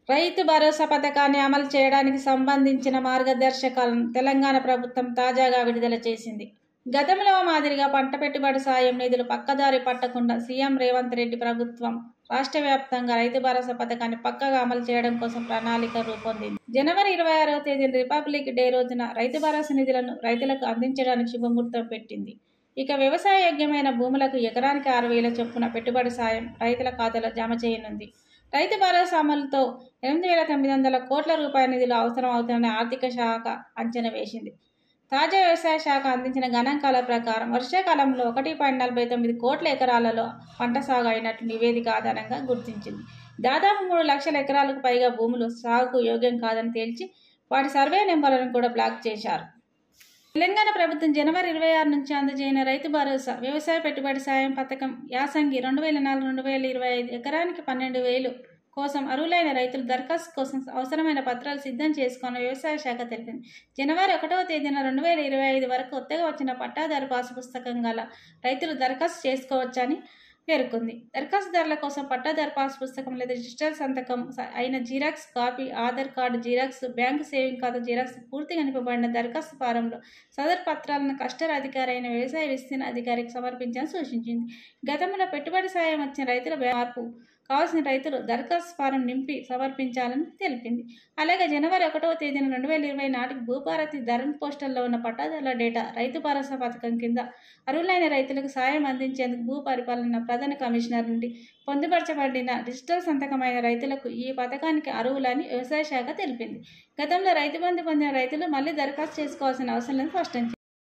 రైతు భరోసా పథకాన్ని అమలు చేయడానికి సంబంధించిన మార్గదర్శకాలను తెలంగాణ ప్రభుత్వం తాజాగా విడుదల చేసింది. గతంలో మాదిరిగా పంట పెట్టుబడి సాయం నిధులు పక్కదారి పట్టకుండా సీఎం రేవంత్ రెడ్డి ప్రభుత్వం రాష్ట్ర వ్యాప్తంగా రైతు భరోసా పథకాన్ని పక్కగా అమలు చేయడం కోసం ప్రణాళిక రూపొందింది. జనవరి 26వ తేదీన రిపబ్లిక్ డే రోజున రైతు భరోసా నిధులను రైతులకు అందించడానికి శుభముహూర్తం పెట్టింది. ఇక వ్యవసాయ యోగ్యమైన భూములకు ఎకరానికి 6,000 చొప్పున పెట్టుబడి సాయం రైతుల ఖాతాలో జమ చేయనుంది. రైతు భరోసా అమలుతో 8,900 కోట్ల రూపాయల నిధులు అవసరం అవుతుందని ఆర్థిక శాఖ అంచనా వేసింది. తాజా వ్యవసాయ శాఖ అందించిన గణాంకాల ప్రకారం వర్షాకాలంలో 1.49 కోట్ల ఎకరాలలో పంట సాగు అయినట్లు నివేదిక ఆధారంగా గుర్తించింది. దాదాపు 3 లక్షల ఎకరాలకు పైగా భూములు సాగుకు యోగ్యం కాదని తేల్చి వాటి సర్వే నెంబర్లను కూడా బ్లాక్ చేశారు. తెలంగాణ ప్రభుత్వం జనవరి 26 నుంచి అందజేయన రైతు భరోసా వ్యవసాయ పెట్టుబడి సాయం పథకం యాసంగి 2024-2025 ఎకరానికి 12,000 కోసం అర్హులైన రైతులు దరఖాస్తు కోసం అవసరమైన పత్రాలు సిద్ధం చేసుకున్న వ్యవసాయ శాఖ తెలిపింది. జనవరి 1వ తేదీన 2025 వరకు కొత్తగా వచ్చిన పట్టాదారు పాసు పుస్తకం గల రైతులు దరఖాస్తు చేసుకోవచ్చని పేర్కొంది. దరఖాస్తుదారుల కోసం పట్టాదారు పాస్ పుస్తకం లేదా డిజిటల్ సంతకం అయిన xerox copy, Aadhaar card xerox, bank saving ఖాతా జిరాక్స్, పూర్తిగా నింపబడిన దరఖాస్తు ఫారంలో సదరు పత్రాలను క్లస్టర్ అధికారి అయిన వ్యవసాయ విస్తీర్ణ అధికారికి సమర్పించాలని సూచించింది. గతంలో పెట్టుబడి సాయం వచ్చిన రైతుల మార్పు కావాల్సిన రైతులు దరఖాస్తు ఫారం నింపి సమర్పించాలని తెలిపింది. అలాగే జనవరి 1వ తేదీన 2020 నాటికి భూభారతి ధరన్ పోస్టల్లో ఉన్న పట్టాదారుల డేటా రైతు భరోసా పథకం కింద అర్హులైన రైతులకు సాయం అందించేందుకు భూ పరిపాలన ప్రధాన కమిషనర్ నుండి పొందుపరచబడిన డిజిటల్ సంతకమైన రైతులకు ఈ పథకానికి అర్హులని వ్యవసాయ శాఖ తెలిపింది. గతంలో రైతు బంధు పొందిన రైతులు మళ్లీ దరఖాస్తు చేసుకోవాల్సిన అవసరం లేదని స్పష్టం చేసింది.